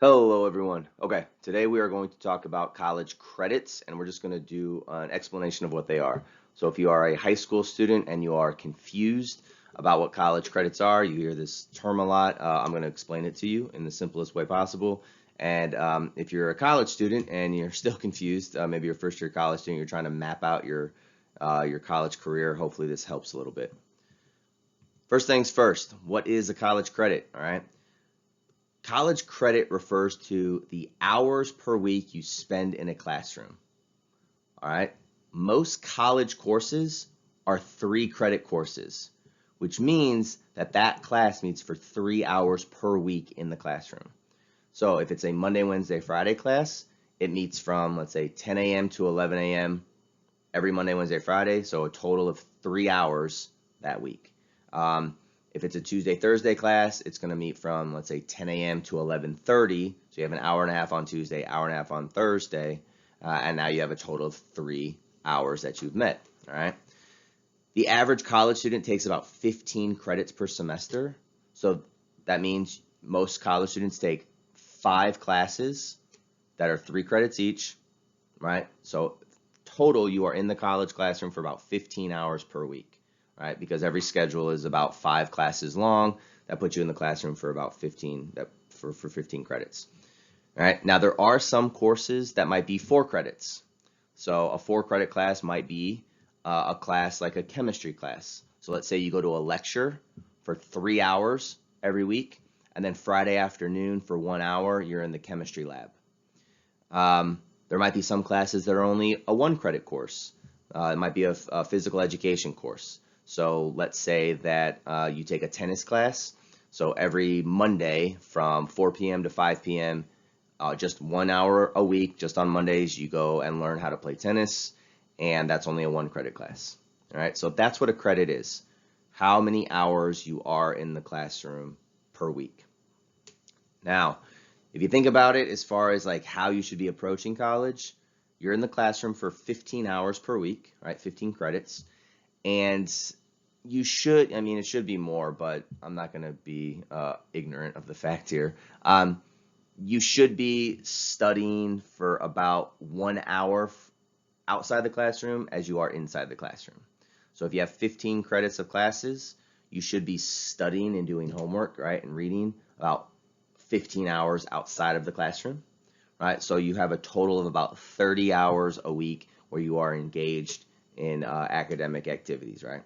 Hello, everyone. Okay, today we are going to talk about college credits, and we're just going to do an explanation of what they are. So, if you are a high school student and you are confused about what college credits are, you hear this term a lot, I'm going to explain it to you in the simplest way possible. And if you're a college student and you're still confused, maybe you're a first year college student, you're trying to map out your college career, hopefully this helps a little bit. First things first, what is a college credit? All right. College credit refers to the hours per week you spend in a classroom. All right. Most college courses are 3 credit courses, which means that that class meets for 3 hours per week in the classroom. So if it's a Monday, Wednesday, Friday class, it meets from, let's say, 10 a.m. to 11 a.m. every Monday, Wednesday, Friday. So a total of 3 hours that week. If it's a Tuesday, Thursday class, it's going to meet from, let's say, 10 a.m. to 11:30. So you have an hour and a half on Tuesday, hour and a half on Thursday, and now you have a total of 3 hours that you've met. All right. The average college student takes about 15 credits per semester. So that means most college students take 5 classes that are 3 credits each, right? So total, you are in the college classroom for about 15 hours per week, right? Because every schedule is about 5 classes long. That puts you in the classroom for about 15 for 15 credits. All right. Now there are some courses that might be 4 credits. So a 4 credit class might be a class like a chemistry class. So let's say you go to a lecture for 3 hours every week, and then Friday afternoon for 1 hour, you're in the chemistry lab. There might be some classes that are only a 1 credit course. It might be a physical education course. So let's say that you take a tennis class. So every Monday from 4 p.m. to 5 p.m., just 1 hour a week, just on Mondays, you go and learn how to play tennis, and that's only a 1 credit class. All right, so that's what a credit is. How many hours you are in the classroom per week. Now, if you think about it as far as like how you should be approaching college, you're in the classroom for 15 hours per week, right? 15 credits. And you should, I mean, it should be more, but I'm not going to be ignorant of the fact here. You should be studying for about 1 hour outside the classroom as you are inside the classroom. So if you have 15 credits of classes, you should be studying and doing homework, right, and reading about 15 hours outside of the classroom, right? So you have a total of about 30 hours a week where you are engaged in academic activities, right?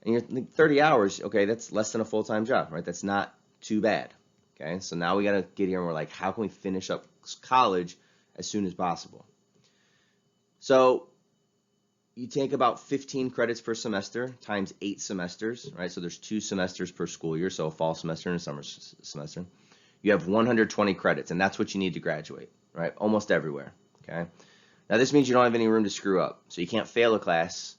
And you're 30 hours, okay, that's less than a full-time job, right? That's not too bad, okay? So now we got to get here and we're like, how can we finish up college as soon as possible? So you take about 15 credits per semester times 8 semesters, right? So there's 2 semesters per school year, so a fall semester and a summer semester. You have 120 credits, and that's what you need to graduate, right? Almost everywhere, okay? Now this means you don't have any room to screw up, so you can't fail a class,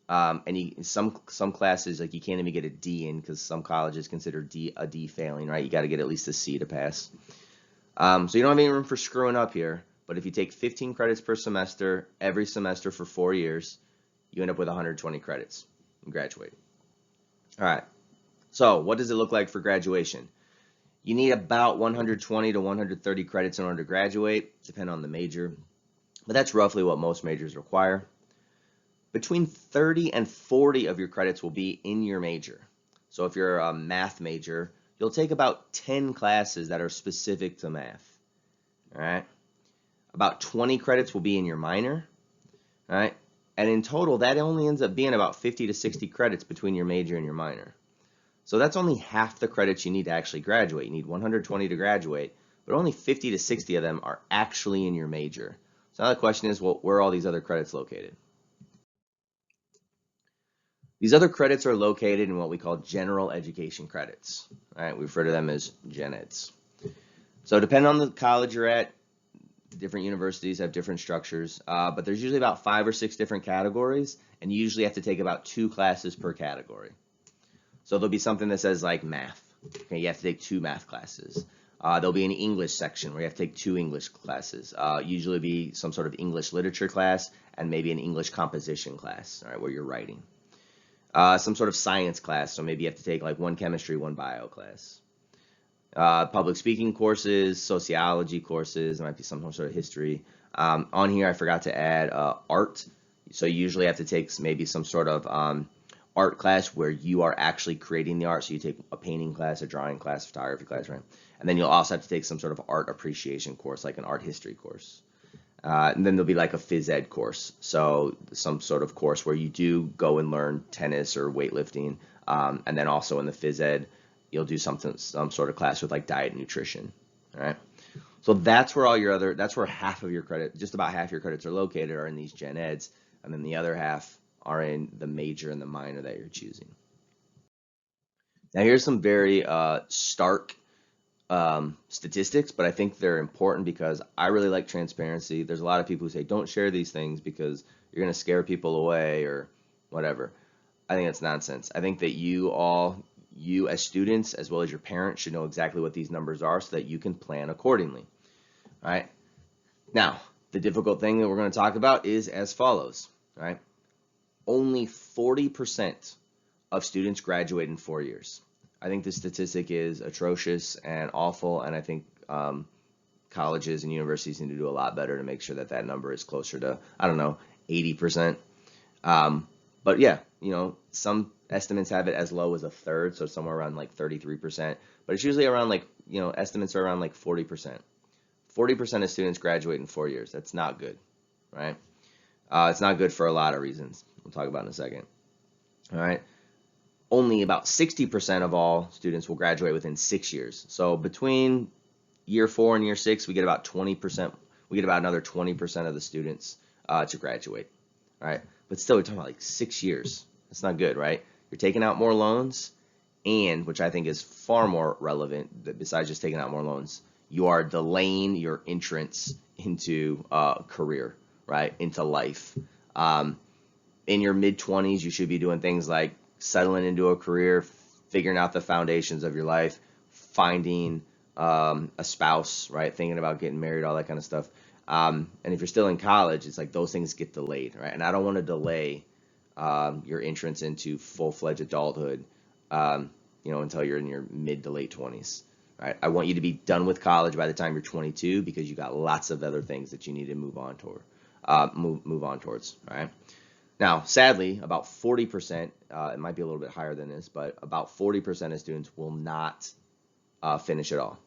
and some classes, like, you can't even get a D in because some colleges consider a D failing, right? You got to get at least a C to pass. So you don't have any room for screwing up here, but if you take 15 credits per semester, every semester for 4 years, you end up with 120 credits and graduate. All right, so what does it look like for graduation? You need about 120 to 130 credits in order to graduate, depending on the major, but that's roughly what most majors require. Between 30 and 40 of your credits will be in your major. So if you're a math major, you'll take about 10 classes that are specific to math. All right. About 20 credits will be in your minor. All right. And in total, that only ends up being about 50 to 60 credits between your major and your minor. So that's only half the credits you need to actually graduate. You need 120 to graduate, but only 50 to 60 of them are actually in your major. So now the question is, well, where are all these other credits located? These other credits are located in what we call general education credits. All right, we refer to them as gen eds. So depending on the college you're at, different universities have different structures, but there's usually about 5 or 6 different categories, and you usually have to take about 2 classes per category. So there'll be something that says like math. Okay, you have to take 2 math classes. There'll be an English section where you have to take 2 English classes. Usually be some sort of English literature class and maybe an English composition class, all right, where you're writing. Some sort of science class, so maybe you have to take like 1 chemistry, 1 bio class. Public speaking courses, sociology courses, there might be some sort of history. On here, I forgot to add art. So you usually have to take maybe some sort of art class where you are actually creating the art. So you take a painting class, a drawing class, photography class, right? And then you'll also have to take some sort of art appreciation course, like an art history course. And then there'll be like a phys ed course. So some sort of course where you do go and learn tennis or weightlifting. And then also in the phys ed, you'll do some sort of class with like diet and nutrition. All right. So that's where that's where half of your credit, just about half your credits are located, are in these gen eds. And then the other half are in the major and the minor that you're choosing. Now here's some very stark statistics, but I think they're important because I really like transparency. There's a lot of people who say don't share these things because you're going to scare people away or whatever. I think that's nonsense. I think that you as students as well as your parents should know exactly what these numbers are so that you can plan accordingly. All right. Now, the difficult thing that we're going to talk about is as follows. Right? Only 40% of students graduate in 4 years. I think this statistic is atrocious and awful, and I think colleges and universities need to do a lot better to make sure that that number is closer to, I don't know, 80%. But yeah, you know, some estimates have it as low as a third, so somewhere around like 33%, but it's usually around like, you know, estimates are around like 40%. 40% of students graduate in 4 years. That's not good, right? It's not good for a lot of reasons we'll talk about in a second. All right. Only about 60% of all students will graduate within 6 years. So between year 4 and year 6, we get about 20%. We get about another 20% of the students to graduate. All right. But still, we're talking about like 6 years. That's not good, right? You're taking out more loans, and which I think is far more relevant, that besides just taking out more loans, you are delaying your entrance into a career, right? Into life. In your mid-20s, you should be doing things like settling into a career, figuring out the foundations of your life, finding a spouse, right? Thinking about getting married, all that kind of stuff. And if you're still in college, it's like those things get delayed, right? And I don't want to delay your entrance into full-fledged adulthood, you know, until you're in your mid to late 20s, right? I want you to be done with college by the time you're 22 because you got lots of other things that you need to move on toward, move on towards, right? Now, sadly, about 40%, it might be a little bit higher than this, but about 40% of students will not finish at all.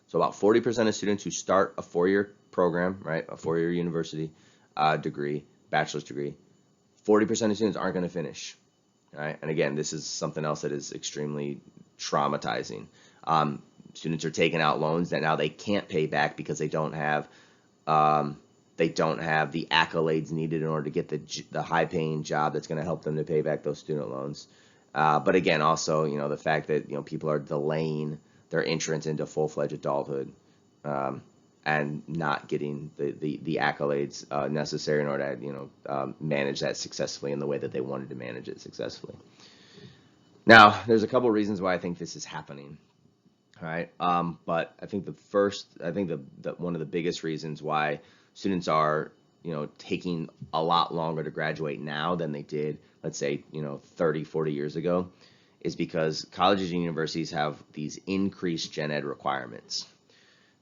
So about 40% of students who start a 4-year program, right, a 4-year university degree, bachelor's degree, 40% of students aren't going to finish, right? And again, this is something else that is extremely traumatizing. Students are taking out loans that now they can't pay back because they don't have the accolades needed in order to get the high-paying job that's going to help them to pay back those student loans. But again, also, you know, the fact that, you know, people are delaying their entrance into full-fledged adulthood and not getting the accolades necessary in order to, you know, manage that successfully in the way that they wanted to manage it successfully. Now, there's a couple reasons why I think this is happening. All right, but I think one of the biggest reasons why students are, you know, taking a lot longer to graduate now than they did, let's say, you know, 30, 40 years ago, is because colleges and universities have these increased gen ed requirements.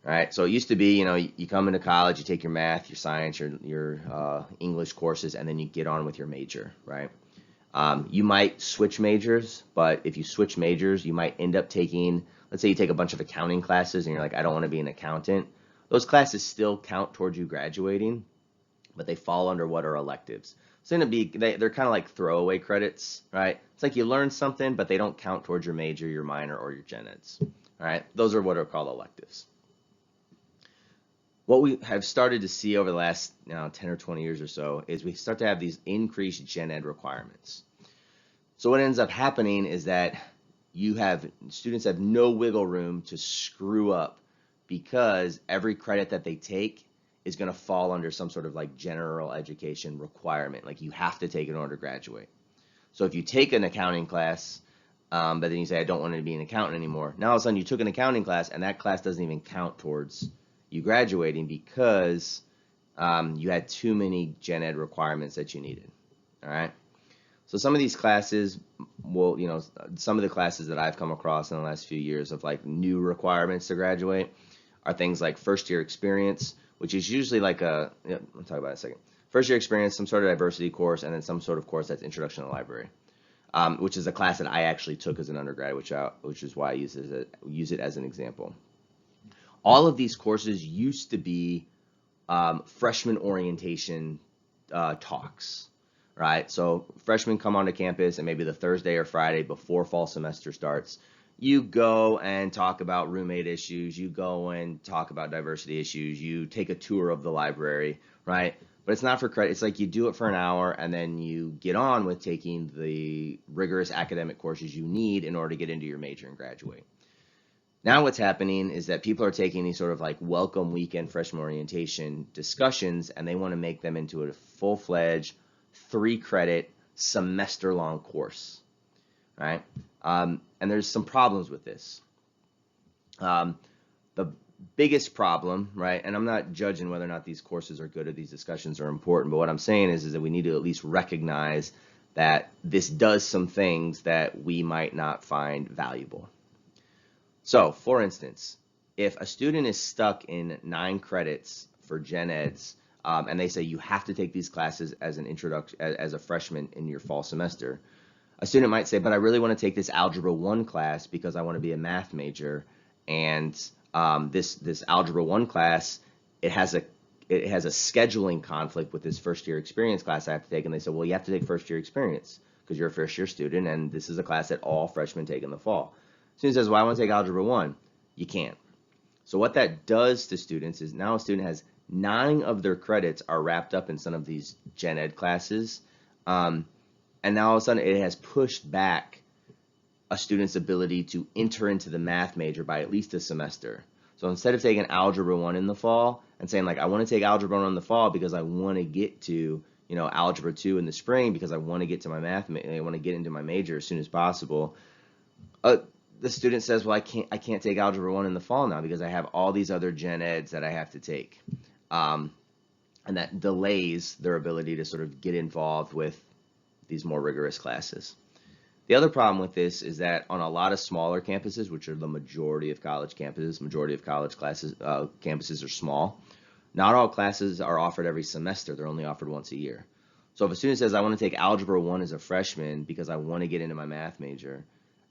All right, so it used to be, you know, you come into college, you take your math, your science, your English courses, and then you get on with your major, right? You might switch majors, but if you switch majors, you might end up taking, let's say you take a bunch of accounting classes and you're like, I don't want to be an accountant. Those classes still count towards you graduating, but they fall under what are electives. So they're kind of like throwaway credits, right? It's like you learn something, but they don't count towards your major, your minor, or your gen eds. All right, those are what are called electives. What we have started to see over the last 10 or 20 years or so is we start to have these increased gen ed requirements. So what ends up happening is that students have no wiggle room to screw up because every credit that they take is going to fall under some sort of like general education requirement. Like you have to take it in order to graduate. So if you take an accounting class, but then you say, I don't want to be an accountant anymore. Now all of a sudden you took an accounting class and that class doesn't even count towards you graduating because you had too many gen ed requirements that you needed. All right. So some of these classes will, some of the classes that I've come across in the last few years of like new requirements to graduate are things like first year experience, which is usually like I'll talk about it in a second. First year experience, some sort of diversity course, and then some sort of course that's introduction to the library, which is a class that I actually took as an undergrad, which is why I use it as an example. All of these courses used to be freshman orientation talks, right? So freshmen come onto campus, and maybe the Thursday or Friday before fall semester starts, you go and talk about roommate issues, you go and talk about diversity issues, you take a tour of the library, right? But it's not for credit. It's like you do it for an hour, and then you get on with taking the rigorous academic courses you need in order to get into your major and graduate. Now what's happening is that people are taking these sort of like welcome weekend freshman orientation discussions, and they want to make them into a full-fledged 3-credit semester-long course, right? And there's some problems with this. The biggest problem, right, and I'm not judging whether or not these courses are good or these discussions are important, but what I'm saying is that we need to at least recognize that this does some things that we might not find valuable. So, for instance, if a student is stuck in 9 credits for gen eds, and they say you have to take these classes as an introduction, as a freshman in your fall semester, a student might say, but I really want to take this Algebra 1 class because I want to be a math major, and this Algebra 1 class, it has a scheduling conflict with this first year experience class I have to take, and they say, well, you have to take first year experience because you're a first year student, and this is a class that all freshmen take in the fall. Student says, well, I want to take Algebra 1. You can't. So what that does to students is now a student has 9 of their credits are wrapped up in some of these gen ed classes, and now all of a sudden it has pushed back a student's ability to enter into the math major by at least a semester. So instead of taking Algebra 1 in the fall and saying like, I want to take Algebra 1 in the fall because I want to get to, Algebra 2 in the spring because I want to get to my math, I want to get into my major as soon as possible. The student says, well, I can't take Algebra 1 in the fall now because I have all these other gen eds that I have to take. And that delays their ability to sort of get involved with these more rigorous classes. The other problem with this is that on a lot of smaller campuses, which are the majority of college campuses, campuses are small. Not all classes are offered every semester. They're only offered once a year. So if a student says, I want to take Algebra 1 as a freshman because I want to get into my math major,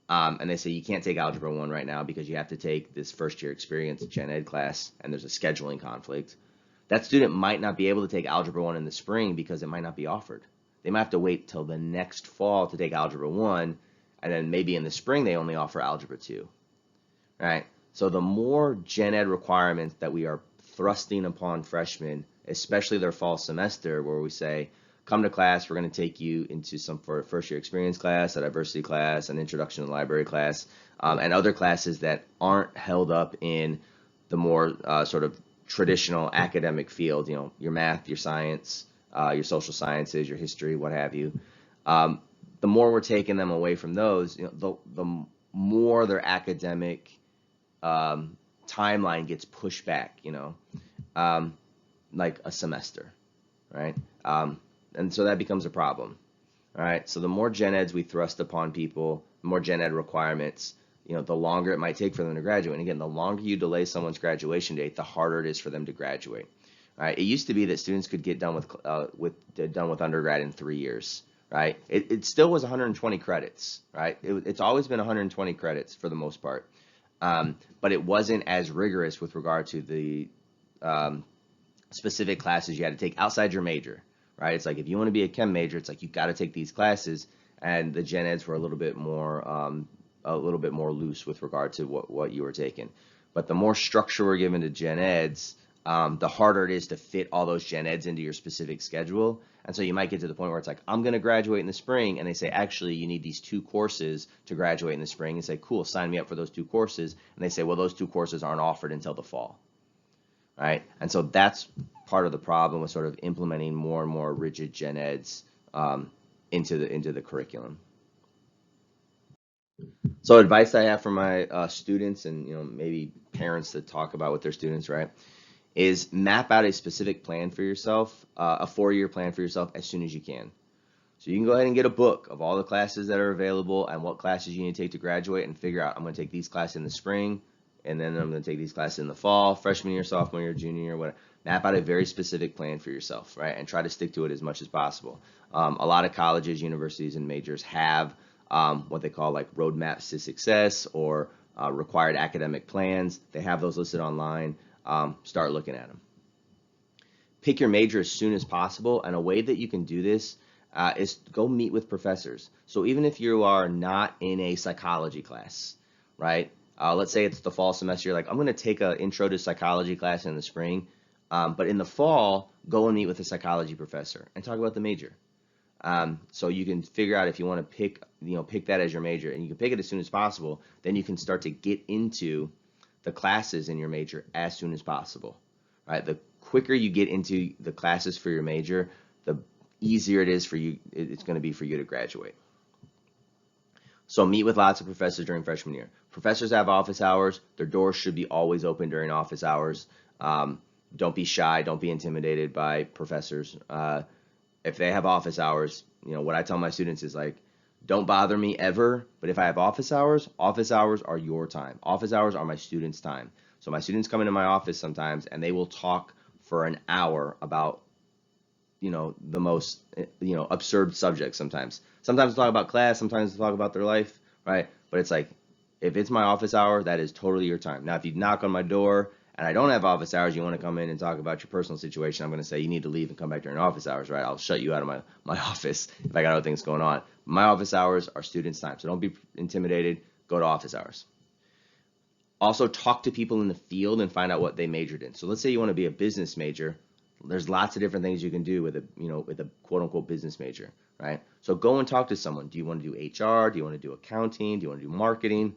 and they say you can't take Algebra 1 right now because you have to take this first year experience gen ed class, and there's a scheduling conflict, that student might not be able to take Algebra 1 in the spring because it might not be offered. They might have to wait till the next fall to take Algebra 1, and then maybe in the spring they only offer Algebra 2, right? So the more gen ed requirements that we are thrusting upon freshmen, especially their fall semester, where we say, come to class, we're going to take you into some for a first year experience class, a diversity class, an introduction to the library class, and other classes that aren't held up in the more sort of traditional academic field, your math, your science, your social sciences, your history, what have you. The more we're taking them away from those, the more their academic timeline gets pushed back, like a semester, right? And so that becomes a problem, all right? So the more gen eds we thrust upon people, the more gen ed requirements, the longer it might take for them to graduate. And again, the longer you delay someone's graduation date, the harder it is for them to graduate. Right? It used to be that students could get done with undergrad in 3 years, right? It still was 120 credits, right? It's always been 120 credits for the most part, but it wasn't as rigorous with regard to the specific classes you had to take outside your major, right? It's like if you want to be a chem major, it's like you've got to take these classes, and the gen eds were a little bit more loose with regard to what you were taking. But the more structure we're given to gen eds, the harder it is to fit all those gen eds into your specific schedule. And so you might get to the point where it's like, I'm going to graduate in the spring, and they say, actually, you need these 2 courses to graduate in the spring, and say, cool, sign me up for those 2 courses. And they say, well, those 2 courses aren't offered until the fall, right? And so that's part of the problem with sort of implementing more and more rigid gen eds into the curriculum. So advice I have for my students and maybe parents that talk about with their students, right, is map out a specific plan for yourself, a 4-year plan for yourself as soon as you can. So you can go ahead and get a book of all the classes that are available and what classes you need to take to graduate, and figure out, I'm going to take these classes in the spring, and then I'm going to take these classes in the fall, freshman year, sophomore year, junior year, whatever. Map out a very specific plan for yourself, right? And try to stick to it as much as possible. A lot of colleges, universities, and majors have what they call like roadmaps to success, or required academic plans. They have those listed online. Start looking at them. Pick your major as soon as possible, and a way that you can do this is go meet with professors. So even if you are not in a psychology class, right? Let's say it's the fall semester, you're like, I'm going to take an intro to psychology class in the spring, but in the fall, go and meet with a psychology professor and talk about the major. So you can figure out if you want to pick that as your major, and you can pick it as soon as possible. Then you can start to get into the classes in your major as soon as possible, right? The quicker you get into the classes for your major, the easier it is for you. It's going to be for you to graduate. So meet with lots of professors during freshman year. Professors have office hours. Their doors should be always open during office hours. Don't be shy. Don't be intimidated by professors. If they have office hours, what I tell my students is like, don't bother me ever, but if I have office hours are your time. Office hours are my students' time. So my students come into my office sometimes, and they will talk for an hour about, the most, absurd subjects sometimes. Sometimes they'll talk about class, sometimes they'll talk about their life, right? But it's like, if it's my office hour, that is totally your time. Now, if you knock on my door and I don't have office hours, you want to come in and talk about your personal situation, I'm going to say you need to leave and come back during office hours, right? I'll shut you out of my office if I got other things going on. My office hours are students' time, so don't be intimidated. Go to office hours. Also, talk to people in the field and find out what they majored in. So let's say you want to be a business major. There's lots of different things you can do with a quote-unquote business major, right? So go and talk to someone. Do you want to do HR? Do you want to do accounting? Do you want to do marketing?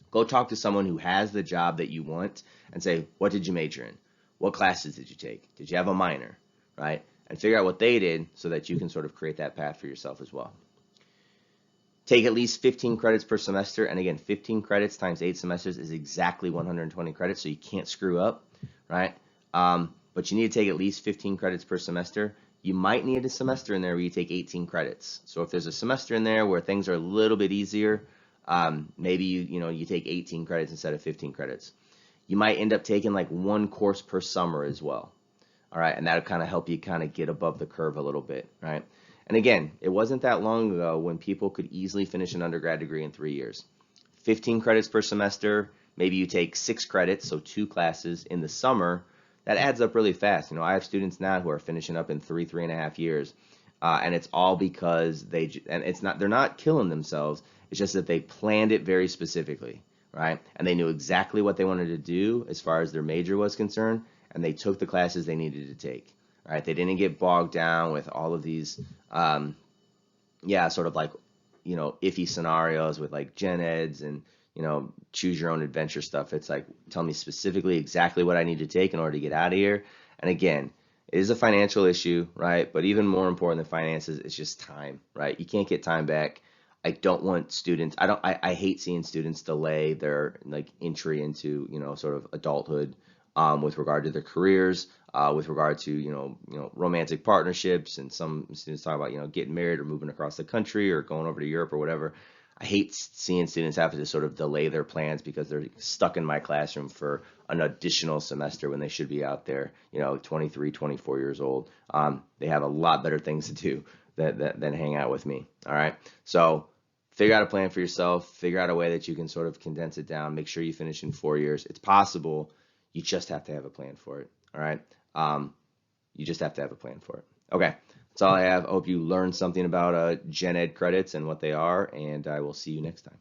Go talk to someone who has the job that you want and say, what did you major in? What classes did you take? Did you have a minor, right? And figure out what they did so that you can sort of create that path for yourself as well. Take at least 15 credits per semester. And again, 15 credits times 8 semesters is exactly 120 credits, so you can't screw up, right? But you need to take at least 15 credits per semester. You might need a semester in there where you take 18 credits. So if there's a semester in there where things are a little bit easier, maybe you take 18 credits instead of 15 credits. You might end up taking like one course per summer as well. All right, and that'll kind of help you kind of get above the curve a little bit, right? And again, it wasn't that long ago when people could easily finish an undergrad degree in 3 years. 15 credits per semester, maybe you take 6 credits, so 2 classes in the summer. That adds up really fast. I have students now who are finishing up in 3.5 years, and it's all because they're not killing themselves. It's just that they planned it very specifically, right? And they knew exactly what they wanted to do as far as their major was concerned, and they took the classes they needed to take, right? They didn't get bogged down with all of these, sort of like, iffy scenarios with like gen eds and, choose your own adventure stuff. It's like, tell me specifically exactly what I need to take in order to get out of here. And again, it is a financial issue, right? But even more important than finances, it's just time, right? You can't get time back. I don't want students, I hate seeing students delay their like entry into, sort of adulthood with regard to their careers, with regard to, romantic partnerships. And some students talk about, getting married or moving across the country or going over to Europe or whatever. I hate seeing students have to sort of delay their plans because they're stuck in my classroom for an additional semester when they should be out there, 23, 24 years old. They have a lot better things to do than hang out with me. All right. So figure out a plan for yourself, figure out a way that you can sort of condense it down, make sure you finish in 4 years. It's possible. You just have to have a plan for it. All right. You just have to have a plan for it. Okay. That's all I have. I hope you learned something about Gen Ed credits and what they are, and I will see you next time.